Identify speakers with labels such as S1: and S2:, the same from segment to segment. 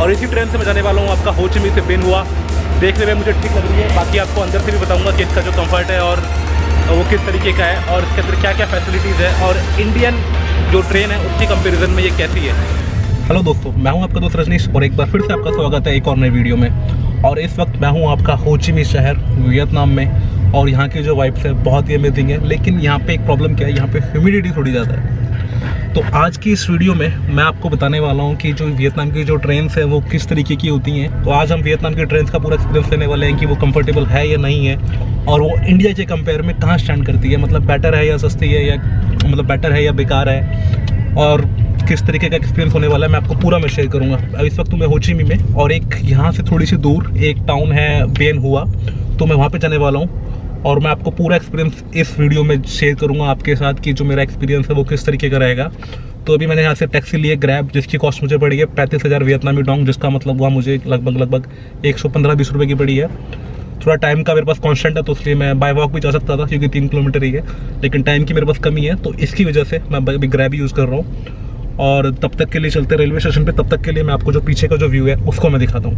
S1: और इसी ट्रेन से मैं जाने वाला हूँ आपका हो ची मिन्ह से बिन हुआ। देखने में मुझे ठीक लग रही है, बाकी आपको अंदर से भी बताऊँगा कि इसका जो कम्फर्ट है और वो किस तरीके का है और इसके अंदर क्या क्या फैसिलिटीज़ है और इंडियन जो ट्रेन है उसकी कंपैरिजन में ये कैसी है। हेलो दोस्तों, मैं हूं आपका दोस्त रजनीश और एक बार फिर से आपका स्वागत है एक और नई वीडियो में। और इस वक्त मैं हूं आपका हो ची मिन्ह शहर वियतनाम में और यहाँ की जो वाइब्स है बहुत ही अमेजिंग है। लेकिन यहाँ पे एक प्रॉब्लम क्या है, यहाँ पे ह्यूमिडिटी थोड़ी ज़्यादा है। तो आज की इस वीडियो में मैं आपको बताने वाला हूँ कि जो वियतनाम की जो ट्रेन्स है वो किस तरीके की होती हैं। तो आज हम वियतनाम की ट्रेन्स का पूरा एक्सपीरियंस लेने वाले हैं कि वो कंफर्टेबल है या नहीं है और वो इंडिया के कंपेयर में कहाँ स्टैंड करती है, मतलब बेटर है या सस्ती है, या मतलब बेटर है या बेकार है, और किस तरीके का एक्सपीरियंस होने वाला है मैं आपको पूरा मैं शेयर करूँगा। अब इस वक्त मैं हो ची मिन्ह में और एक यहाँ से थोड़ी सी दूर एक टाउन है बिन हुआ, तो मैं वहाँ पर जाने वाला हूँ और मैं आपको पूरा एक्सपीरियंस इस वीडियो में शेयर करूंगा आपके साथ कि जो मेरा एक्सपीरियंस है वो किस तरीके का रहेगा। तो अभी मैंने यहाँ से टैक्सी ली है ग्रैब, जिसकी कॉस्ट मुझे पड़ी है 35,000 वियतनामी डोंग, जिसका मतलब हुआ मुझे लगभग 115-20 रुपये की पड़ी है। थोड़ा टाइम का मेरे पास कांस्टेंट है तो इसलिए मैं बाय वॉक भी जा सकता था क्योंकि 3 किलोमीटर ही है, लेकिन टाइम की मेरे पास कमी है तो इसकी वजह से मैं अभी ग्रैब यूज़ कर रहा हूँ। और तब तक के लिए चलते रेलवे स्टेशन पर, तब तक के लिए मैं आपको जो पीछे का जो व्यू है उसको मैं दिखाता हूँ।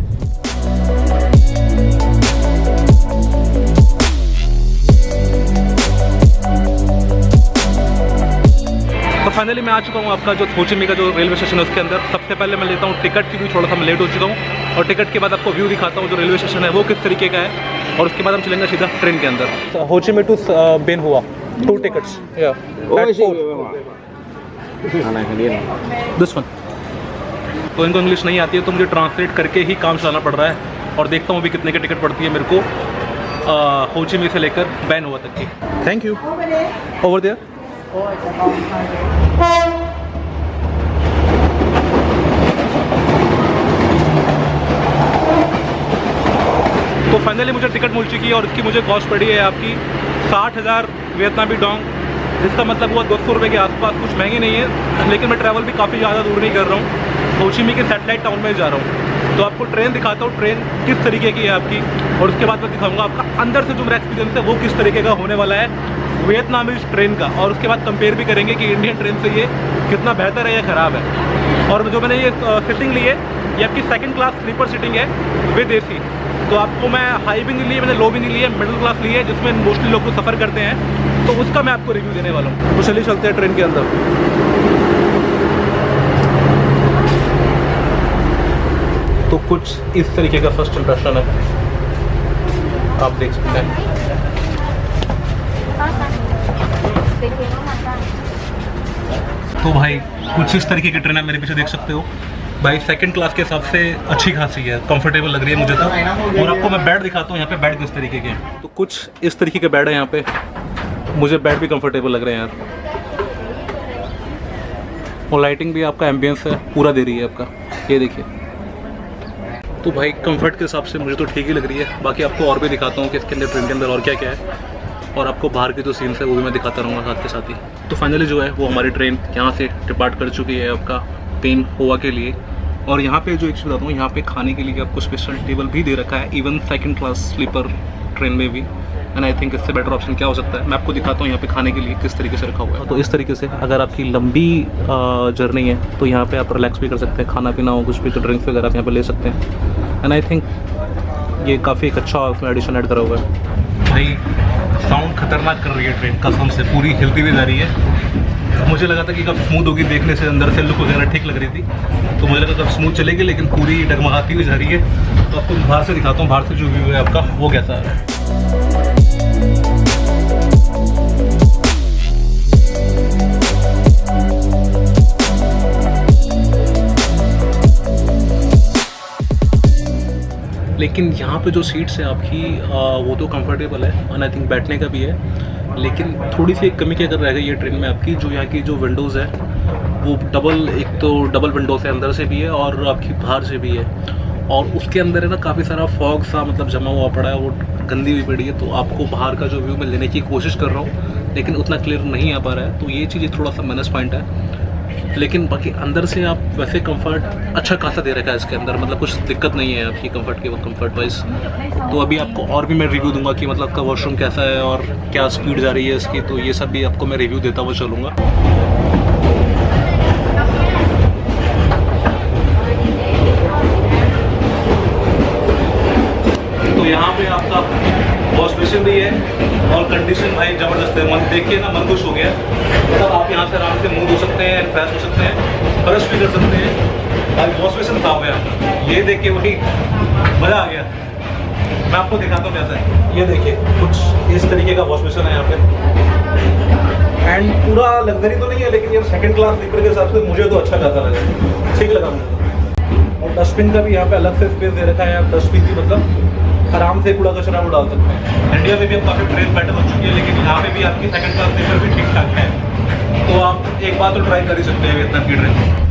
S1: तो फाइनली मैं आ चुका हूँ आपका जो हो ची मिन्ह का जो रेलवे स्टेशन है उसके अंदर। सबसे पहले मैं लेता हूँ टिकट, क्योंकि थोड़ा सा मैं लेट हो चुका हूँ, और टिकट के बाद आपको व्यू दिखाता हूँ जो रेलवे स्टेशन है वो किस तरीके का है, और उसके बाद हम चलेंगे सीधा ट्रेन के अंदर। हो ची मिन्ह टू बिन हुआ 2 टिकट्स दिस वन। तो इनको इंग्लिश नहीं आती है तो मुझे ट्रांसलेट करके ही काम चलाना पड़ रहा है, और देखता हूँ अभी कितने की टिकट पड़ती है मेरे को हो ची मिन्ह से लेकर बिन हुआ तक की। Thank you. Over there. तो फाइनली मुझे टिकट मिल चुकी है और इसकी मुझे कॉस्ट पड़ी है आपकी 60,000 वियतनामी डोंग, जिसका मतलब हुआ 200 रुपये के आसपास। कुछ महंगी नहीं है, लेकिन मैं ट्रैवल भी काफ़ी ज़्यादा दूर नहीं कर रहा हूँ, हो ची मिन्ह के सैटेलाइट टाउन में जा रहा हूँ। तो आपको ट्रेन दिखाता हूँ, ट्रेन किस तरीके की है आपकी, और उसके बाद मैं दिखाऊंगा आपका अंदर से जो मेरा एक्सपीरियंस है वो किस तरीके का होने वाला है वियतनामीज ट्रेन का, और उसके बाद कंपेयर भी करेंगे कि इंडियन ट्रेन से ये कितना बेहतर है या ख़राब है। और जो मैंने ये सीटिंग ली है ये आपकी 2nd क्लास स्लीपर सीटिंग है विद AC। तो आपको मैं हाई भी नहीं ली है, मैंने लो भी नहीं ली है, मिडिल क्लास ली है जिसमें मोस्टली लोग तो सफ़र करते हैं, तो उसका मैं आपको रिव्यू देने वाला हूँ। तो चलिए चलते हैं ट्रेन के अंदर। तो कुछ इस तरीके का फर्स्ट इंप्रेशन है, आप देख सकते हैं। तो भाई कुछ इस तरीके की ट्रेन है, मेरे पीछे देख सकते हो भाई। 2nd क्लास के हिसाब से अच्छी खासी है, कंफर्टेबल लग रही है मुझे तो। और आपको मैं बेड दिखाता हूँ यहाँ पे, बेड किस तरीके के हैं। तो कुछ इस तरीके के बेड है यहाँ पे, मुझे बेड भी कंफर्टेबल लग रहे हैं यार। और लाइटिंग भी आपका एम्बियंस है पूरा दे रही है आपका, ये देखिए। तो भाई कंफर्ट के हिसाब से मुझे तो ठीक ही लग रही है। बाकी आपको और भी दिखाता हूँ कि इसके अंदर ट्रेन के अंदर और क्या क्या है, और आपको बाहर के जो सीन्स है वो भी मैं दिखाता रहूँगा साथ के साथ ही। तो फाइनली जो है वो हमारी ट्रेन यहाँ से डिपार्ट कर चुकी है आपका बिन हुआ के लिए। और यहाँ पे जो एक चीज़ बताता हूँ, यहाँ पे खाने के लिए आपको स्पेशल टेबल भी दे रखा है, even 2nd class sleeper train में भी। एंड आई थिंक इससे बेटर ऑप्शन क्या हो सकता है। मैं आपको दिखाता हूँ यहाँ पे खाने के लिए किस तरीके से रखा हुआ है। तो इस तरीके से अगर आपकी लंबी जर्नी है तो यहाँ पे आप रिलैक्स भी कर सकते हैं, खाना पीना हो कुछ भी तो ड्रिंक्स वगैरह आप यहाँ पे ले सकते हैं। एंड आई थिंक ये काफ़ी एक अच्छा उसमें एडिशन ऐड करा हुआ है। भाई साउंड खतरनाक कर रही है ट्रेन, कसम से पूरी हिलती हुई जा रही है। मुझे लगा था कि कब स्मूथ होगी, देखने से अंदर से लुक वगैरह ठीक लग रही थी, तो मुझे लगा कब स्मूथ चलेगी, लेकिन पूरी डगमगाती हुई जा रही है। तो आपको बाहर से दिखाता हूँ, बाहर से जो व्यू है आपका वो कैसा आ रहा है। लेकिन यहाँ पे जो सीट्स है आपकी वो तो कंफर्टेबल है, और आई थिंक बैठने का भी है। लेकिन थोड़ी सी एक कमी क्या कर रह गई है ट्रेन में आपकी, जो यहाँ की जो विंडोज़ है वो एक तो डबल विंडोज़ है, अंदर से भी है और आपकी बाहर से भी है। और उसके अंदर है ना काफ़ी सारा फॉग सा मतलब जमा हुआ पड़ा है, वो गंदी हुई पड़ी है। तो आपको बाहर का जो व्यू मैं लेने की कोशिश कर रहा हूँ, लेकिन उतना क्लियर नहीं आ पा रहा है। तो ये चीज़ थोड़ा सा माइनस पॉइंट है। लेकिन बाकी अंदर से आप वैसे कंफर्ट अच्छा खासा दे रखा है इसके अंदर, मतलब कुछ दिक्कत नहीं है आपकी कंफर्ट के कंफर्ट वाइज। तो अभी आपको और भी मैं रिव्यू दूंगा कि मतलब का वॉशरूम कैसा है और क्या स्पीड जा रही है इसकी, तो ये सब भी आपको मैं रिव्यू देता हुआ चलूँगा। है और कंडीशन भाई ज़बरदस्त है। मन देख के ना मन खुश हो गया। मतलब आप यहाँ से आराम से मुँह धो सकते हैं, फ्रेश हो सकते हैं, ब्रश भी कर सकते हैं। भाई वॉश बेसिन साफ है आपका, ये देख के वही मज़ा आ गया। मैं आपको दिखाता हूँ कैसा है। ये देखिए कुछ इस तरीके का वॉश बेसिन है यहाँ पे, एंड पूरा लग्जरी तो नहीं है लेकिन ये सेकंड क्लास स्लीपर के हिसाब से मुझे तो अच्छा खासा लगा, ठीक लगा मुझे। और डस्टबिन का भी यहाँ पे अलग से स्पेस दे रखा है। आप डस्टबिन भी मतलब आराम से कूड़ा कचरा वो डाल सकते हैं। इंडिया में भी अब काफ़ी ट्रेन बेटर हो चुकी है, लेकिन यहाँ पे भी आपकी सेकंड क्लास स्लीपर भी ठीक ठाक है। तो आप एक बार तो ट्राई कर ही सकते हैं वियतनाम की ट्रेन।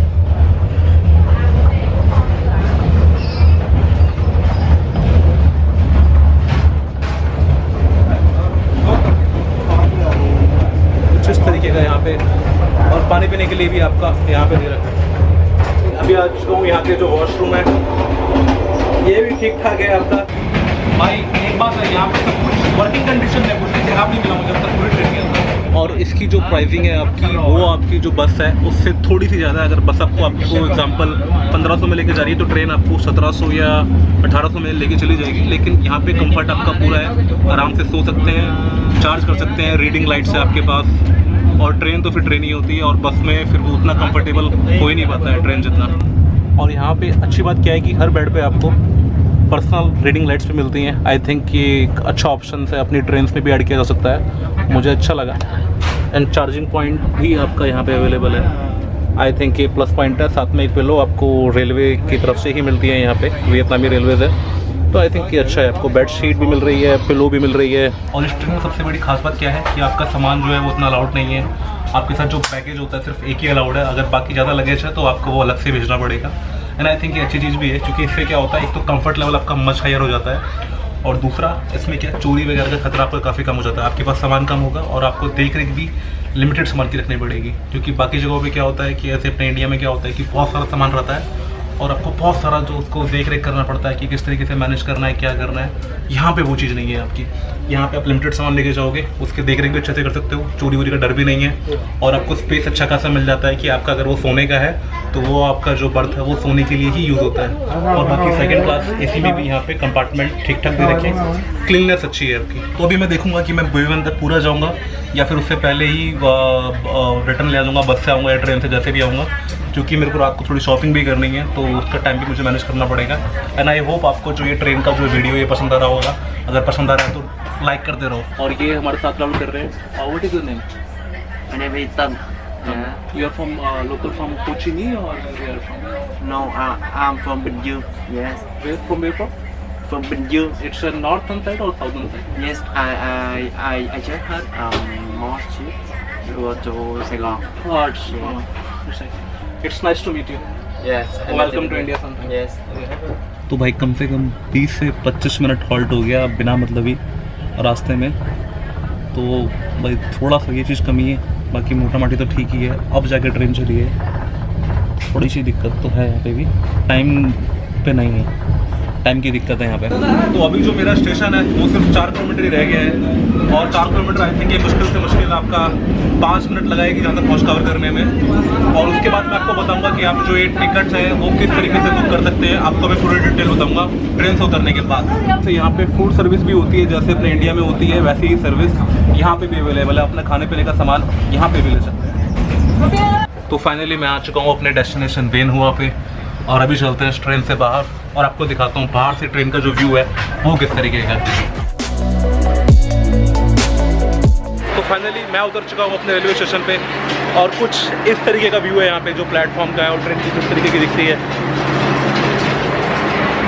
S1: इस तरीके का यहाँ पे, और पानी पीने के लिए भी आपका यहाँ पे दे रखा है। अभी आ चुका हूँ यहाँ के जो वॉशरूम है, ये भी ठीक ठाक है आपका। भाई एक बात है, यहाँ पे सब कुछ वर्किंग कंडीशन में कुछ खराब नहीं मिला मुझे अब तक पूरी ट्रेन के अंदर। और इसकी जो प्राइसिंग है आपकी, वो आपकी जो बस है उससे थोड़ी सी ज़्यादा है। अगर बस आपको एग्जांपल 1500 में लेके जा रही है तो ट्रेन आपको 1700 या 1800 में लेके चली जाएगी। लेकिन यहाँ पे कंफर्ट आपका पूरा है, आराम से सो सकते हैं, चार्ज कर सकते हैं, रीडिंग लाइट्स है आपके पास। और ट्रेन तो फिर ट्रेन ही होती है, और बस में फिर वो उतना कंफर्टेबल हो ही नहीं पाता है ट्रेन जितना। और यहाँ पे अच्छी बात क्या है कि हर बेड पे आपको पर्सनल रीडिंग लाइट्स भी मिलती हैं। आई थिंक ये एक अच्छा ऑप्शन है, अपनी ट्रेन में भी ऐड किया जा सकता है, मुझे अच्छा लगा। एंड चार्जिंग पॉइंट भी आपका यहाँ पे अवेलेबल है। आई थिंक ये प्लस पॉइंट है। साथ में एक पिलो आपको रेलवे की तरफ से ही मिलती है, यहाँ पे वियतनामी रेलवेज है, तो आई थिंक ये अच्छा है। आपको बेड शीट भी मिल रही है, पिलो भी मिल रही है। और इस ट्रेन में सबसे बड़ी खास बात क्या है कि आपका सामान जो है वो उतना अलाउड नहीं है। आपके साथ जो पैकेज होता है सिर्फ एक ही अलाउड है, अगर बाकी ज़्यादा लगेज है तो आपको वो अलग से भेजना पड़ेगा। एंड आई थिंक ये अच्छी चीज़ भी है, क्योंकि इससे क्या होता है, एक तो कंफर्ट लेवल आपका मच हायर हो जाता है, और दूसरा इसमें क्या चोरी वगैरह का खतरा आपको काफ़ी कम हो जाता है। आपके पास सामान कम होगा और आपको देख रेख भी लिमिटेड सामान की रखनी पड़ेगी। क्योंकि बाकी जगहों पे क्या होता है कि ऐसे अपने इंडिया में क्या होता है कि बहुत सारा सामान रहता है और आपको बहुत सारा जो उसको देख रेख करना पड़ता है कि किस तरीके से मैनेज करना है, क्या करना है। यहाँ पे वो चीज़ नहीं है आपकी। यहाँ पे आप लिमिटेड सामान लेके जाओगे, उसके देख रेख भी अच्छे से कर सकते हो, चोरी वोरी का डर भी नहीं है, और आपको स्पेस अच्छा खासा मिल जाता है कि आपका अगर वो सोने का है तो वो आपका जो बर्थ है वो सोने के लिए ही यूज़ होता है। और बाकी सेकंड क्लास एसी में भी यहाँ पे कंपार्टमेंट ठीक ठाक दे रखे हैं, क्लीननेस अच्छी है आपकी। तो अभी मैं देखूँगा कि मैं वियतनाम तक पूरा जाऊँगा या फिर उससे पहले ही रिटर्न ले जाऊँगा, बस से आऊँगा या ट्रेन से जैसे भी आऊँगा, क्योंकि मेरे को रात को थोड़ी शॉपिंग भी करनी है, तो उसका टाइम भी मुझे मैनेज करना पड़ेगा। एंड आई होप आपको जो ये ट्रेन का जो वीडियो ये पसंद आ रहा होगा। अगर पसंद आ रहा है तो लाइक करते रहो। और ये हमारे साथ ट्रैवल कर रहे हैं। What is your name?
S2: My name is Tân.
S1: You are from local from कोचिनी और where from?
S2: No, I'm from Bình Dương. Yes,
S1: where from where?
S2: from Bình Dương.
S1: It's northern side or southern side?
S2: Yes, I just heard more ship go to Saigon.
S1: It's nice to meet you.
S2: Yes.
S1: Welcome to India.
S2: Yes.
S1: तो भाई कम से कम 20 से 25 minute halt हो गया बिना मतलब ही रास्ते में। तो भाई थोड़ा सा ये चीज़ कमी है, बाकी मोटा माटी तो ठीक ही है। अब जाके ट्रेन चली है, थोड़ी सी दिक्कत तो है यहाँ पे भी, टाइम पे नहीं है, टाइम की दिक्कत है यहाँ पे। तो अभी जो मेरा स्टेशन है वो सिर्फ 4 किलोमीटर ही रह गया है, और 4 किलोमीटर आई थिंक ये मुश्किल से मुश्किल आपका 5 मिनट लगाएगी जहाँ तक पहुँच कवर करने में। और उसके बाद मैं आपको बताऊंगा कि आप जो ये टिकट्स हैं वो किस तरीके से बुक कर सकते हैं, आपको मैं पूरी डिटेल बताऊंगा ट्रेन से उतरने के बाद। तो यहाँ पे फूड सर्विस भी होती है, जैसे अपने इंडिया में होती है वैसी ही सर्विस यहाँ पे भी अवेलेबल है। अपने खाने पीने का सामान यहाँ पे भी ले सकते हैं। तो फाइनली मैं आ चुका हूँ अपने डेस्टिनेशन बेन हुआ पे, और अभी चलते हैं ट्रेन से बाहर और आपको दिखाता हूँ बाहर से ट्रेन का जो व्यू है वो किस तरीके का है। तो फाइनली मैं उतर चुका हूँ अपने रेलवे स्टेशन पे, और कुछ इस तरीके का व्यू है यहाँ पे जो प्लेटफॉर्म का है, और ट्रेन की किस तरीके की दिखती है।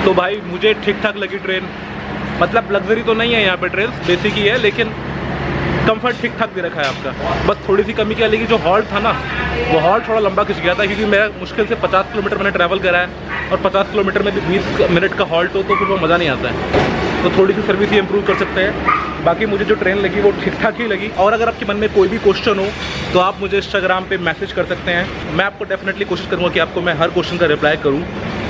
S1: तो भाई मुझे ठीक ठाक लगी ट्रेन, मतलब लग्जरी तो नहीं है यहाँ पे, ट्रेन बेसिक ही है, लेकिन कंफर्ट ठीक ठाक दे रखा है आपका। बस थोड़ी सी कमी क्या लगी, जो हॉल्ट था ना वो हॉल्ट थोड़ा लंबा खिंच गया था, क्योंकि मेरा मुश्किल से 50 किलोमीटर मैंने ट्रैवल करा है, और 50 किलोमीटर में भी 20 मिनट का हॉल्ट हो तो फिर वो मज़ा नहीं आता है। तो थोड़ी सी सर्विस ही इम्प्रूव कर सकते हैं। बाकी मुझे जो ट्रेन लगी वो ठीक ठाक ही लगी। और अगर आपके मन में कोई भी क्वेश्चन हो तो आप मुझे इंस्टाग्राम पे मैसेज कर सकते हैं, मैं आपको डेफिनेटली कोशिश करूँगा कि आपको मैं हर क्वेश्चन का रिप्लाई करूँ।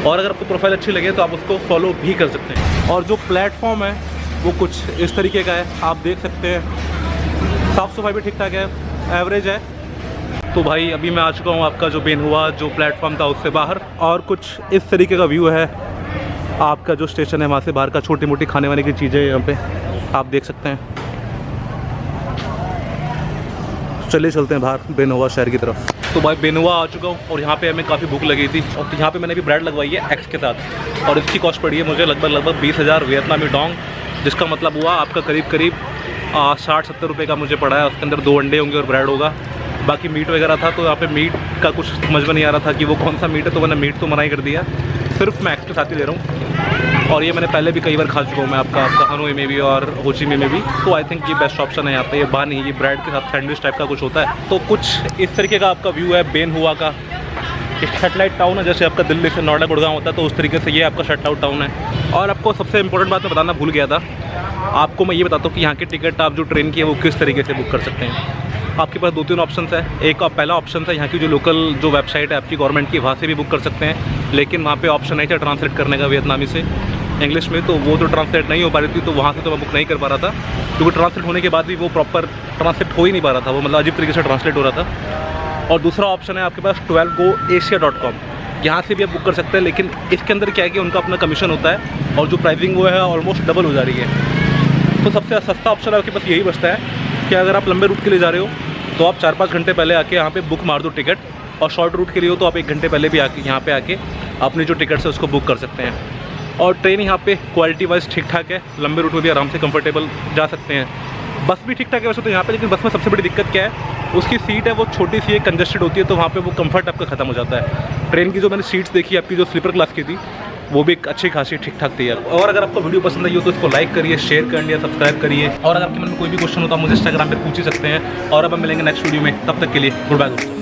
S1: और अगर आपको प्रोफाइल अच्छी लगे तो आप उसको फॉलो भी कर सकते हैं। और जो प्लेटफॉर्म है वो कुछ इस तरीके का है, आप देख सकते हैं। साफ़ सफाई भी ठीक ठाक है, एवरेज है। तो भाई अभी मैं आ चुका हूँ आपका जो बेन हुआ जो प्लेटफॉर्म था उससे बाहर, और कुछ इस तरीके का व्यू है आपका जो स्टेशन है वहाँ से बाहर का। छोटी मोटी खाने वाने की चीज़ें यहाँ पे, आप देख सकते हैं। चलिए चलते हैं बाहर बेनोवा शहर की तरफ। तो भाई बेनोवा आ चुका हूँ और यहाँ पे हमें काफ़ी भूख लगी थी और यहाँ पे मैंने भी ब्रेड लगवाई है एक्स के साथ और इसकी कॉस्ट पड़ी है मुझे लगभग 20,000 वियतनामी डोंग, जिसका मतलब हुआ आपका करीब 60-70 रुपये का मुझे पड़ा है। उसके अंदर 2 अंडे होंगे और ब्रेड होगा, बाकी मीट वगैरह था। तो यहाँ पे मीट का कुछ समझ में नहीं आ रहा था कि वो कौन सा मीट है, तो मैंने मीट तो मना ही कर दिया, सिर्फ मैं एक्स के साथ ही ले रहा हूँ। और ये मैंने पहले भी कई बार खा चुका हूँ मैं आपका हनोई में भी और हो ची मिन्ह में भी। तो आई थिंक ये बेस्ट ऑप्शन है यहाँ पे। ये बान ही ये ब्रेड के साथ सैंडविच टाइप का कुछ होता है। तो कुछ इस तरीके का आपका व्यू है बेन हुआ का। एक सेटेलाइट टाउन है, जैसे आपका दिल्ली से नोएडा गुड़गांव होता है, तो उस तरीके से ये आपका सेटेलाइट टाउन है। और आपको सबसे इंपॉर्टेंट बात मैं बताना भूल गया था, आपको मैं ये बताता हूँ कि यहाँ की टिकट आप जो ट्रेन की है वो किस तरीके से बुक कर सकते हैं। आपके पास 2-3 ऑप्शन है। एक पहला ऑप्शन है यहाँ की जो लोकल जो वेबसाइट है आपकी गवर्नमेंट की, वहाँ से भी बुक कर सकते हैं, लेकिन वहाँ पे ऑप्शन नहीं था ट्रांसलेट करने का वियतनामी से इंग्लिश में, तो वो तो ट्रांसलेट नहीं हो पा रही थी, तो वहाँ से तो मैं बुक नहीं कर पा रहा था, क्योंकि ट्रांसलेट होने के बाद भी वो प्रॉपर ट्रांसलेट हो ही नहीं पा रहा था, वो मतलब अजीब तरीके से ट्रांसलेट हो रहा था। और दूसरा ऑप्शन है आपके पास travelgoasia.com, यहाँ से भी आप बुक कर सकते हैं, लेकिन इसके अंदर क्या है कि उनका अपना कमीशन होता है और जो प्राइसिंग वो है ऑलमोस्ट डबल हो जा रही है। तो सबसे सस्ता ऑप्शन आपके पास यही बचता है कि अगर आप लंबे रूट के लिए जा रहे हो तो आप 4-5 घंटे पहले आके यहाँ पे बुक मार दो टिकट, और शॉर्ट रूट के लिए हो तो आप 1 घंटे पहले भी आके यहाँ पे आके अपनी जो टिकट्स है उसको बुक कर सकते हैं। और ट्रेन यहाँ पे क्वालिटी वाइज ठीक ठाक है, लंबे रूट में भी आराम से कंफर्टेबल जा सकते हैं। बस भी ठीक ठाक है वैसे तो यहाँ पे, लेकिन बस में सबसे बड़ी दिक्कत क्या है, उसकी सीट है वो छोटी सी है, कंजस्टेड होती है, तो वहाँ पे वो कंफर्ट आपका खत्म हो जाता है। ट्रेन की जो मैंने सीट्स देखी आपकी जो स्लीपर क्लास की थी वो भी अच्छी खासी ठीक ठाक थी यार। और अगर आपको वीडियो पसंद आई हो तो इसको लाइक करिए, शेयर कर लिया, सब्सक्राइब करिए, और अगर आपके मन में कोई भी क्वेश्चन हो तो आप मुझे इंस्टाग्राम पे पूछ ही सकते हैं। और अब हम मिलेंगे नेक्स्ट वीडियो में, तब तक के लिए गुड बाय दोस्तों।